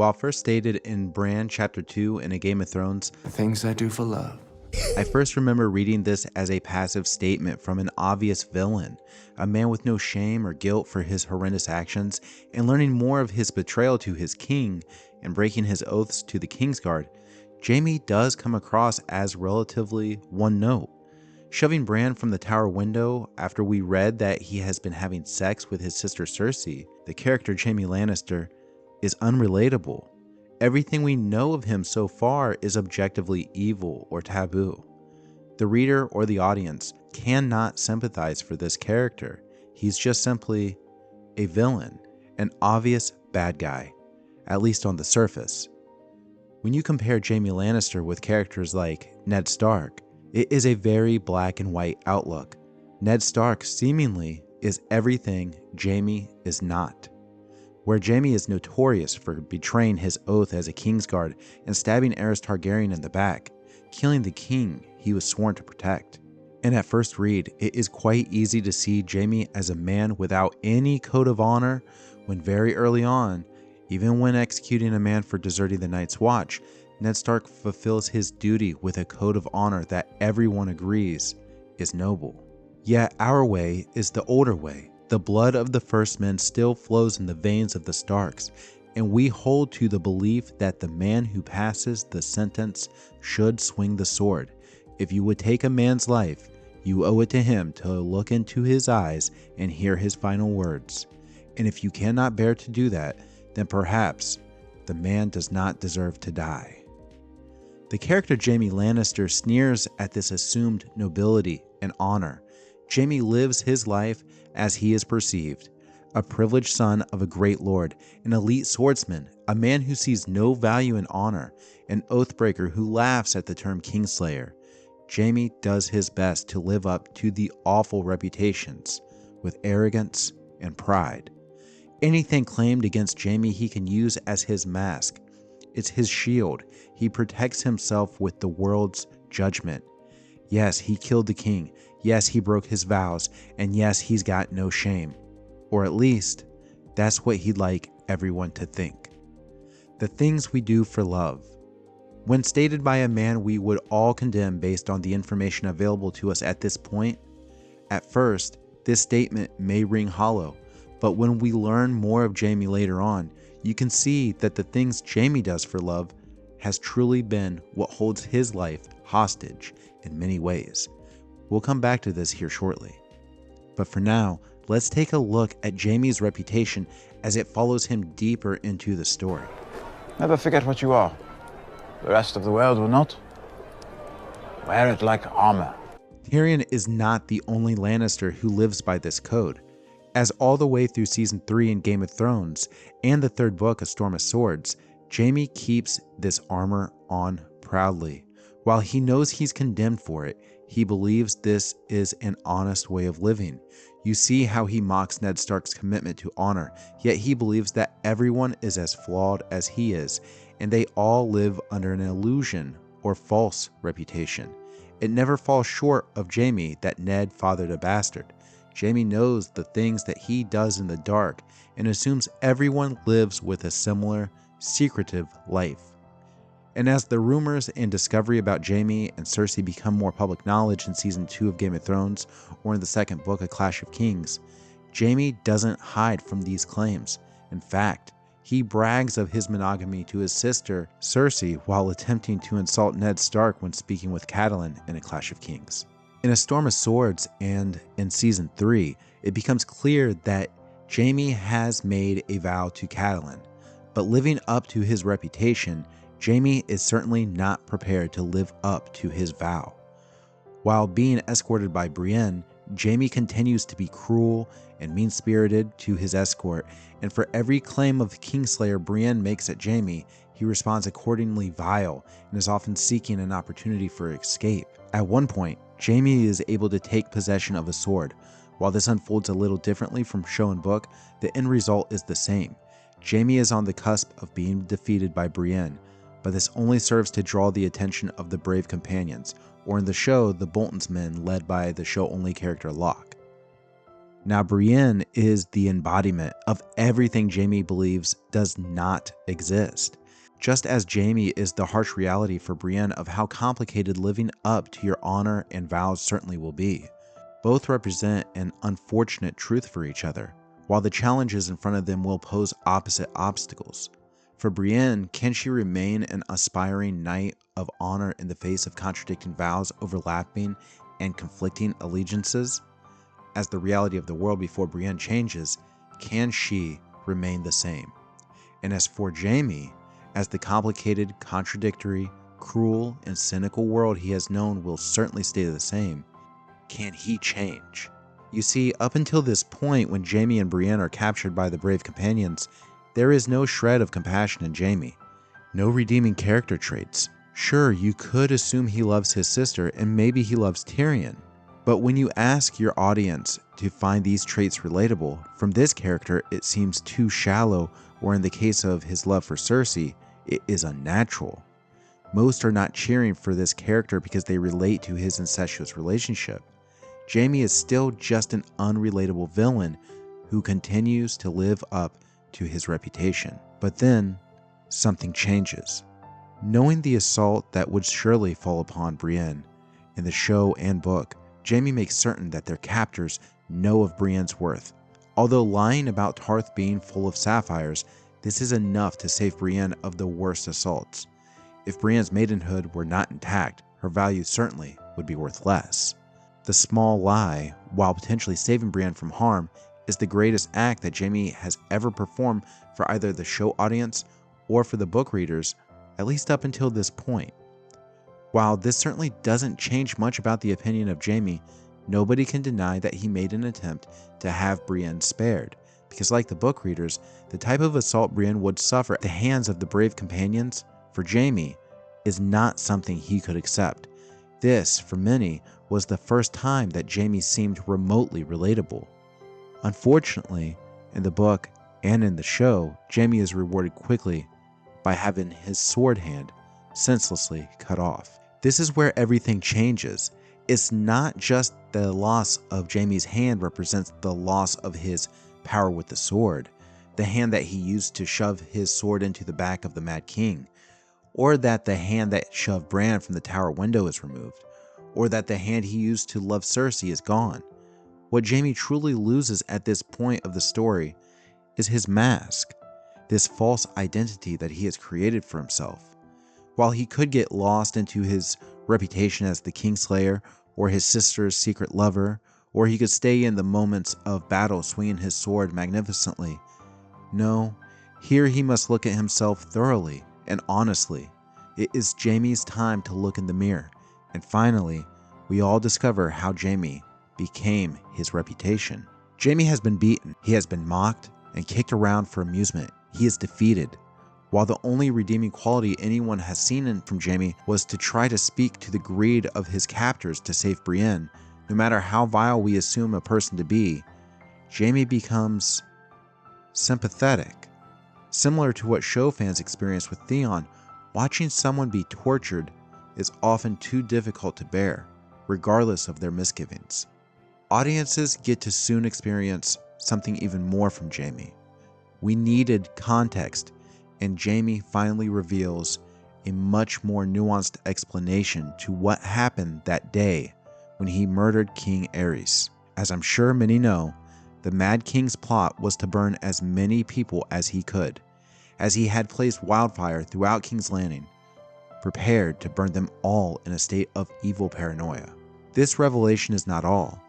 While first stated in Bran Chapter 2 in A Game of Thrones, The things I do for love. I first remember reading this as a passive statement from an obvious villain, a man with no shame or guilt for his horrendous actions, and learning more of his betrayal to his king and breaking his oaths to the Kingsguard. Jaime does come across as relatively one note. Shoving Bran from the tower window after we read that he has been having sex with his sister Cersei, the character Jaime Lannister, is unrelatable. Everything we know of him so far is objectively evil or taboo. The reader or the audience cannot sympathize for this character. He's just simply a villain, an obvious bad guy, at least on the surface. When you compare Jaime Lannister with characters like Ned Stark, it is a very black and white outlook. Ned Stark seemingly is everything Jaime is not. Where Jaime is notorious for betraying his oath as a Kingsguard and stabbing Aerys Targaryen in the back, killing the king he was sworn to protect. And at first read, it is quite easy to see Jaime as a man without any code of honor, when very early on, even when executing a man for deserting the Night's Watch, Ned Stark fulfills his duty with a code of honor that everyone agrees is noble. Yet our way is the older way. The blood of the first men still flows in the veins of the Starks, and we hold to the belief that the man who passes the sentence should swing the sword. If you would take a man's life, you owe it to him to look into his eyes and hear his final words. And if you cannot bear to do that, then perhaps the man does not deserve to die. The character Jaime Lannister sneers at this assumed nobility and honor. Jaime lives his life as he is perceived, a privileged son of a great lord, an elite swordsman, a man who sees no value in honor, an oathbreaker who laughs at the term Kingslayer. Jaime does his best to live up to the awful reputations with arrogance and pride. Anything claimed against Jaime he can use as his mask. It's his shield. He protects himself with the world's judgment. Yes, he killed the king. Yes, he broke his vows. And yes, he's got no shame. Or at least, that's what he'd like everyone to think. The things we do for love. When stated by a man we would all condemn based on the information available to us at this point, at first, this statement may ring hollow, but when we learn more of Jaime later on, you can see that the things Jaime does for love has truly been what holds his life hostage in many ways. We'll come back to this here shortly. But for now, let's take a look at Jaime's reputation as it follows him deeper into the story. Never forget what you are. The rest of the world will not. Wear it like armor. Tyrion is not the only Lannister who lives by this code, as all the way through Season 3 in Game of Thrones and the third book, A Storm of Swords, Jaime keeps this armor on proudly. While he knows he's condemned for it, he believes this is an honest way of living. You see how he mocks Ned Stark's commitment to honor, yet he believes that everyone is as flawed as he is, and they all live under an illusion or false reputation. It never falls short of Jaime that Ned fathered a bastard. Jaime knows the things that he does in the dark and assumes everyone lives with a similar, secretive life. And as the rumors and discovery about Jaime and Cersei become more public knowledge in Season 2 of Game of Thrones or in the second book, A Clash of Kings, Jaime doesn't hide from these claims. In fact, he brags of his monogamy to his sister, Cersei, while attempting to insult Ned Stark when speaking with Catelyn in A Clash of Kings. In A Storm of Swords and in Season 3, it becomes clear that Jaime has made a vow to Catelyn, but living up to his reputation, Jaime is certainly not prepared to live up to his vow. While being escorted by Brienne, Jaime continues to be cruel and mean-spirited to his escort, and for every claim of Kingslayer Brienne makes at Jaime, he responds accordingly vile and is often seeking an opportunity for escape. At one point, Jaime is able to take possession of a sword. While this unfolds a little differently from show and book, the end result is the same. Jaime is on the cusp of being defeated by Brienne, but this only serves to draw the attention of the brave companions, or in the show, the Bolton's men led by the show-only character Locke. Now, Brienne is the embodiment of everything Jaime believes does not exist. Just as Jaime is the harsh reality for Brienne of how complicated living up to your honor and vows certainly will be. Both represent an unfortunate truth for each other, while the challenges in front of them will pose opposite obstacles. For Brienne, can she remain an aspiring knight of honor in the face of contradicting vows, overlapping, and conflicting allegiances? As the reality of the world before Brienne changes, can she remain the same? And as for Jaime, as the complicated, contradictory, cruel, and cynical world he has known will certainly stay the same, can he change? You see, up until this point when Jaime and Brienne are captured by the brave companions, there is no shred of compassion in Jaime. No redeeming character traits. Sure, you could assume he loves his sister and maybe he loves Tyrion. But when you ask your audience to find these traits relatable, from this character it seems too shallow, or in the case of his love for Cersei, it is unnatural. Most are not cheering for this character because they relate to his incestuous relationship. Jaime is still just an unrelatable villain who continues to live up to his reputation. But then, something changes. Knowing the assault that would surely fall upon Brienne in the show and book, Jaime makes certain that their captors know of Brienne's worth. Although lying about Tarth being full of sapphires, this is enough to save Brienne of the worst assaults. If Brienne's maidenhood were not intact, her value certainly would be worth less. The small lie, while potentially saving Brienne from harm, is the greatest act that Jaime has ever performed for either the show audience or for the book readers, at least up until this point. While this certainly doesn't change much about the opinion of Jaime, nobody can deny that he made an attempt to have Brienne spared, because like the book readers, the type of assault Brienne would suffer at the hands of the brave companions, for Jaime, is not something he could accept. This, for many, was the first time that Jaime seemed remotely relatable. Unfortunately, in the book and in the show, Jaime is rewarded quickly by having his sword hand senselessly cut off. This is where everything changes. It's not just the loss of Jaime's hand represents the loss of his power with the sword, the hand that he used to shove his sword into the back of the Mad King, or that the hand that shoved Bran from the tower window is removed, or that the hand he used to love Cersei is gone. What Jaime truly loses at this point of the story is his mask, this false identity that he has created for himself. While he could get lost into his reputation as the Kingslayer or his sister's secret lover, or he could stay in the moments of battle swinging his sword magnificently, no, here he must look at himself thoroughly and honestly. It is Jaime's time to look in the mirror, and finally, we all discover how Jaime became his reputation. Jaime has been beaten, he has been mocked and kicked around for amusement. He is defeated. While the only redeeming quality anyone has seen from Jaime was to try to speak to the greed of his captors to save Brienne, no matter how vile we assume a person to be, Jaime becomes sympathetic. Similar to what show fans experience with Theon, watching someone be tortured is often too difficult to bear, regardless of their misgivings. Audiences get to soon experience something even more from Jaime. We needed context, and Jaime finally reveals a much more nuanced explanation to what happened that day when he murdered King Aerys. As I'm sure many know, the Mad King's plot was to burn as many people as he could, as he had placed wildfire throughout King's Landing, prepared to burn them all in a state of evil paranoia. This revelation is not all.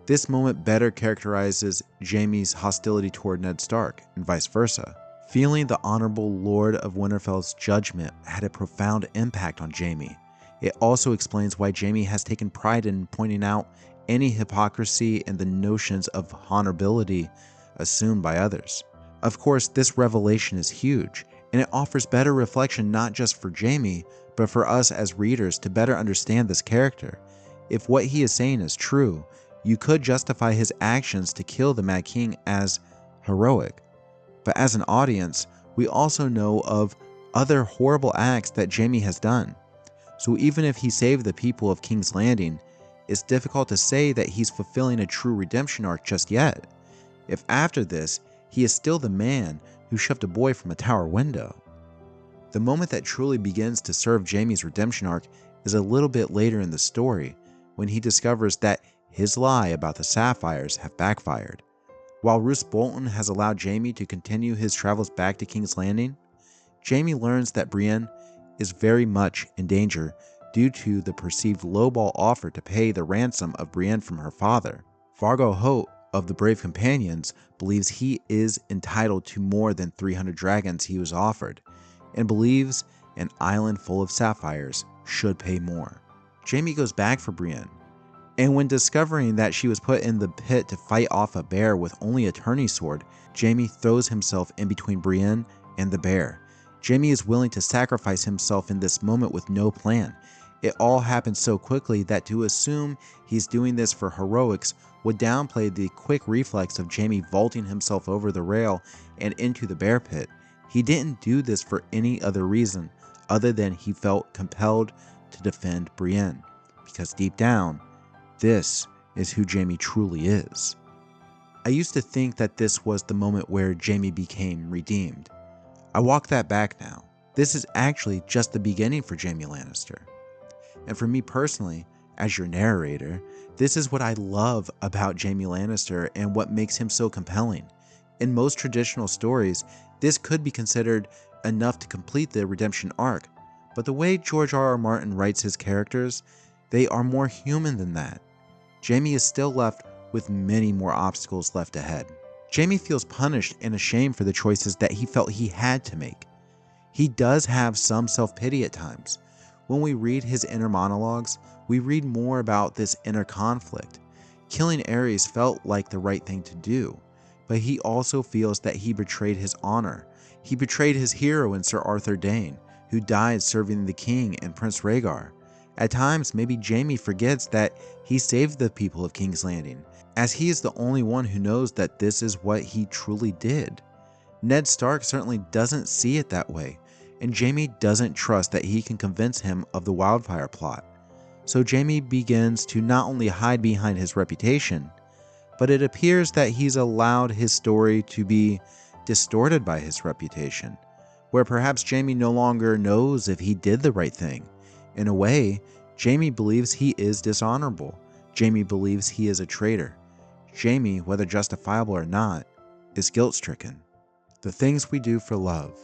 This moment better characterizes Jaime's hostility toward Ned Stark, and vice versa. Feeling the honorable Lord of Winterfell's judgment had a profound impact on Jaime. It also explains why Jaime has taken pride in pointing out any hypocrisy and the notions of honorability assumed by others. Of course, this revelation is huge, and it offers better reflection not just for Jaime, but for us as readers to better understand this character. If what he is saying is true, you could justify his actions to kill the Mad King as heroic. But as an audience, we also know of other horrible acts that Jaime has done. So even if he saved the people of King's Landing, it's difficult to say that he's fulfilling a true redemption arc just yet, if after this, he is still the man who shoved a boy from a tower window. The moment that truly begins to serve Jaime's redemption arc is a little bit later in the story, when he discovers that his lie about the sapphires have backfired. While Roose Bolton has allowed Jaime to continue his travels back to King's Landing, Jaime learns that Brienne is very much in danger due to the perceived lowball offer to pay the ransom of Brienne from her father. Vargo Hoat of the Brave Companions believes he is entitled to more than 300 dragons he was offered, and believes an island full of sapphires should pay more. Jaime goes back for Brienne, and when discovering that she was put in the pit to fight off a bear with only a tourney sword, Jaime throws himself in between Brienne and the bear. Jaime is willing to sacrifice himself in this moment with no plan. It all happens so quickly that to assume he's doing this for heroics would downplay the quick reflex of Jaime vaulting himself over the rail and into the bear pit. He didn't do this for any other reason other than he felt compelled to defend Brienne, because deep down, this is who Jaime truly is. I used to think that this was the moment where Jaime became redeemed. I walk that back now. This is actually just the beginning for Jaime Lannister. And for me personally, as your narrator, this is what I love about Jaime Lannister and what makes him so compelling. In most traditional stories, this could be considered enough to complete the redemption arc, but the way George R.R. Martin writes his characters, they are more human than that. Jaime is still left with many more obstacles left ahead. Jaime feels punished and ashamed for the choices that he felt he had to make. He does have some self-pity at times. When we read his inner monologues, we read more about this inner conflict. Killing Aerys felt like the right thing to do, but he also feels that he betrayed his honor. He betrayed his hero in Sir Arthur Dayne, who died serving the king and Prince Rhaegar. At times, maybe Jaime forgets that he saved the people of King's Landing, as he is the only one who knows that this is what he truly did. Ned Stark certainly doesn't see it that way, and Jaime doesn't trust that he can convince him of the wildfire plot. So Jaime begins to not only hide behind his reputation, but it appears that he's allowed his story to be distorted by his reputation, where perhaps Jaime no longer knows if he did the right thing. In a way, Jaime believes he is dishonorable. Jaime believes he is a traitor. Jaime, whether justifiable or not, is guilt-stricken. The things we do for love.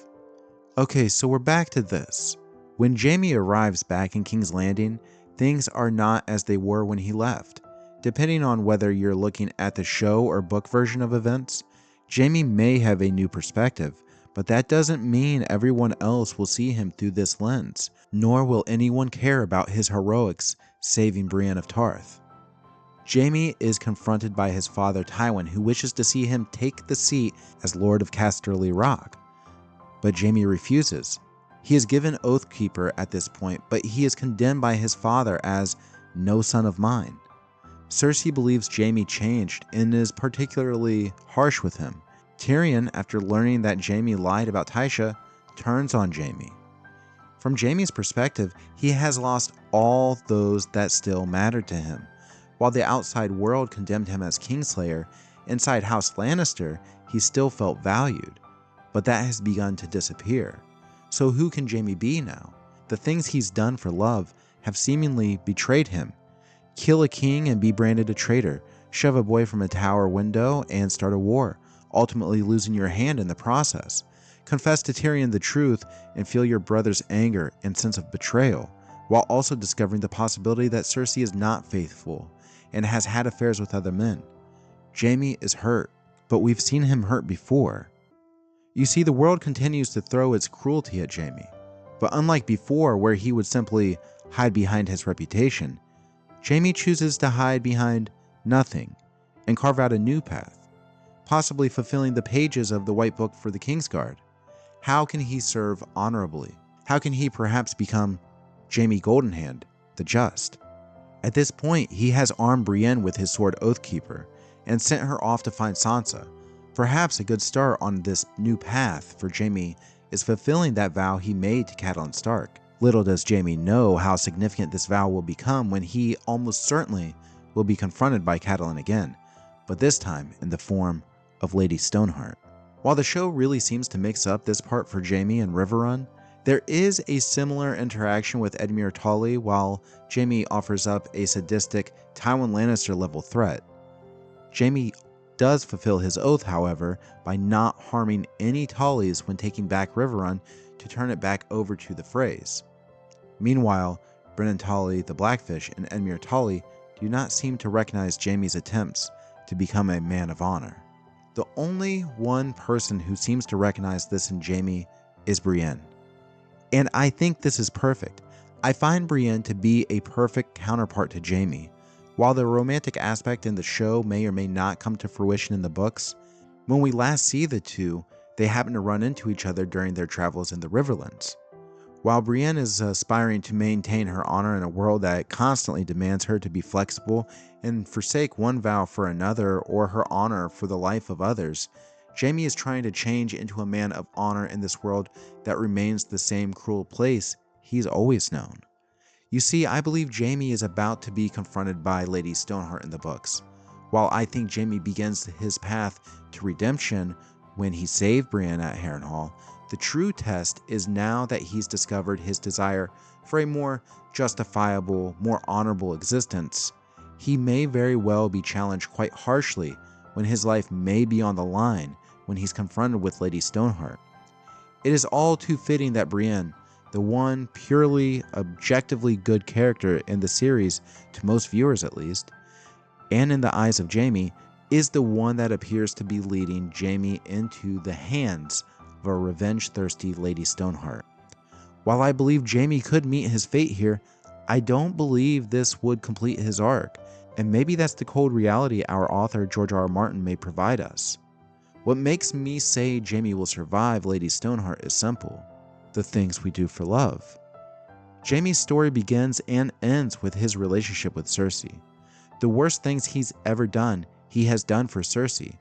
Okay, so we're back to this. When Jaime arrives back in King's Landing, things are not as they were when he left. Depending on whether you're looking at the show or book version of events, Jaime may have a new perspective, but that doesn't mean everyone else will see him through this lens, nor will anyone care about his heroics saving Brienne of Tarth. Jaime is confronted by his father Tywin, who wishes to see him take the seat as Lord of Casterly Rock, but Jaime refuses. He is given Oathkeeper at this point, but he is condemned by his father as no son of mine. Cersei believes Jaime changed and is particularly harsh with him. Tyrion, after learning that Jaime lied about Tysha, turns on Jaime. From Jaime's perspective, he has lost all those that still mattered to him. While the outside world condemned him as Kingslayer, inside House Lannister, he still felt valued. But that has begun to disappear. So who can Jaime be now? The things he's done for love have seemingly betrayed him. Kill a king and be branded a traitor, shove a boy from a tower window and start a war, ultimately losing your hand in the process. Confess to Tyrion the truth and feel your brother's anger and sense of betrayal, while also discovering the possibility that Cersei is not faithful and has had affairs with other men. Jaime is hurt, but we've seen him hurt before. You see, the world continues to throw its cruelty at Jaime, but unlike before where he would simply hide behind his reputation, Jaime chooses to hide behind nothing and carve out a new path, possibly fulfilling the pages of the White Book for the Kingsguard. How can he serve honorably? How can he perhaps become Jaime Goldenhand, the Just? At this point, he has armed Brienne with his sword Oathkeeper and sent her off to find Sansa. Perhaps a good start on this new path for Jaime is fulfilling that vow he made to Catelyn Stark. Little does Jaime know how significant this vow will become when he almost certainly will be confronted by Catelyn again, but this time in the form of Lady Stoneheart. While the show really seems to mix up this part for Jaime and Riverrun, there is a similar interaction with Edmure Tully while Jaime offers up a sadistic Tywin Lannister level threat. Jaime does fulfill his oath, however, by not harming any Tullys when taking back Riverrun to turn it back over to the Freys. Meanwhile, Brennan Tully, the Blackfish, and Edmure Tully do not seem to recognize Jaime's attempts to become a man of honor. The only one person who seems to recognize this in Jaime is Brienne. And I think this is perfect. I find Brienne to be a perfect counterpart to Jaime. While the romantic aspect in the show may or may not come to fruition in the books, when we last see the two, they happen to run into each other during their travels in the Riverlands. While Brienne is aspiring to maintain her honor in a world that constantly demands her to be flexible and forsake one vow for another or her honor for the life of others, Jaime is trying to change into a man of honor in this world that remains the same cruel place he's always known. You see, I believe Jaime is about to be confronted by Lady Stoneheart in the books. While I think Jaime begins his path to redemption when he saved Brienne at Harrenhal, the true test is now that he's discovered his desire for a more justifiable, more honorable existence. He may very well be challenged quite harshly when his life may be on the line when he's confronted with Lady Stoneheart. It is all too fitting that Brienne, the one purely objectively good character in the series, to most viewers at least, and in the eyes of Jaime, is the one that appears to be leading Jaime into the hands of a revenge-thirsty Lady Stoneheart. While I believe Jaime could meet his fate here, I don't believe this would complete his arc, and maybe that's the cold reality our author George R.R. Martin may provide us. What makes me say Jaime will survive Lady Stoneheart is simple: the things we do for love. Jaime's story begins and ends with his relationship with Cersei. The worst things he's ever done, he has done for Cersei.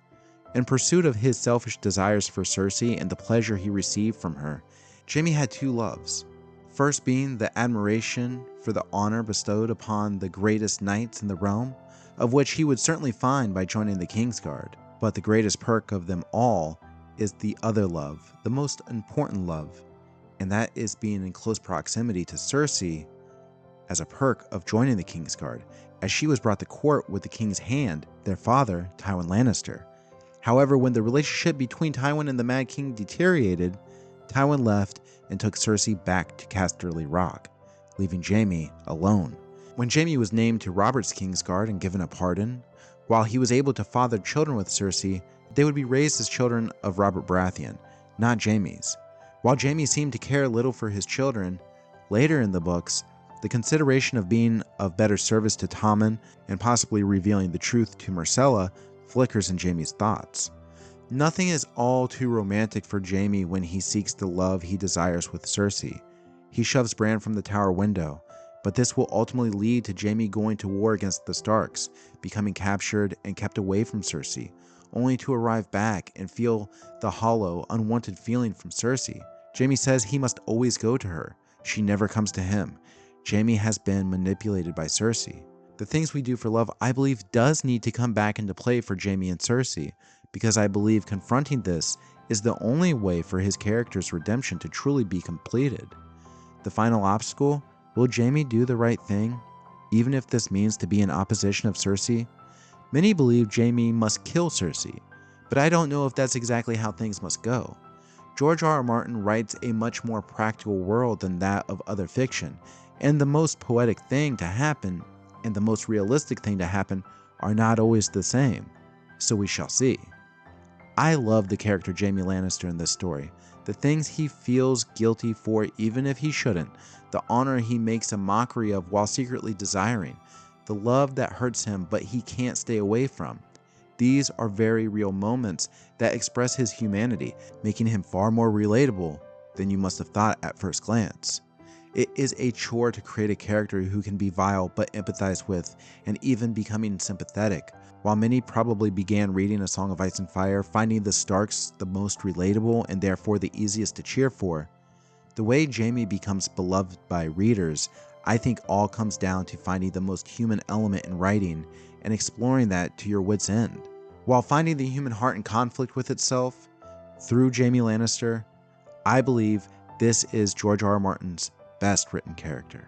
In pursuit of his selfish desires for Cersei and the pleasure he received from her, Jaime had two loves. First being the admiration for the honor bestowed upon the greatest knights in the realm, of which he would certainly find by joining the Kingsguard. But the greatest perk of them all is the other love, the most important love, and that is being in close proximity to Cersei as a perk of joining the Kingsguard, as she was brought to court with the king's hand, their father, Tywin Lannister. However, when the relationship between Tywin and the Mad King deteriorated, Tywin left and took Cersei back to Casterly Rock, leaving Jaime alone. When Jaime was named to Robert's Kingsguard and given a pardon, while he was able to father children with Cersei, they would be raised as children of Robert Baratheon, not Jaime's. While Jaime seemed to care little for his children, later in the books, the consideration of being of better service to Tommen and possibly revealing the truth to Myrcella flickers in Jaime's thoughts. Nothing is all too romantic for Jaime when he seeks the love he desires with Cersei. He shoves Bran from the tower window, but this will ultimately lead to Jaime going to war against the Starks, becoming captured and kept away from Cersei, only to arrive back and feel the hollow, unwanted feeling from Cersei. Jaime says he must always go to her. She never comes to him. Jaime has been manipulated by Cersei. The things we do for love, I believe, does need to come back into play for Jaime and Cersei, because I believe confronting this is the only way for his character's redemption to truly be completed. The final obstacle: will Jaime do the right thing, even if this means to be in opposition of Cersei? Many believe Jaime must kill Cersei, but I don't know if that's exactly how things must go. George R.R. Martin writes a much more practical world than that of other fiction, and the most poetic thing to happen and the most realistic thing to happen are not always the same, so we shall see. I love the character Jaime Lannister in this story, the things he feels guilty for even if he shouldn't, the honor he makes a mockery of while secretly desiring, the love that hurts him but he can't stay away from. These are very real moments that express his humanity, making him far more relatable than you must have thought at first glance. It is a chore to create a character who can be vile but empathize with, and even becoming sympathetic. While many probably began reading A Song of Ice and Fire, finding the Starks the most relatable and therefore the easiest to cheer for, The way Jaime becomes beloved by readers, I think all comes down to finding the most human element in writing and exploring that to your wit's end, while finding the human heart in conflict with itself. Through Jaime Lannister, I believe this is George R. R. Martin's best written character.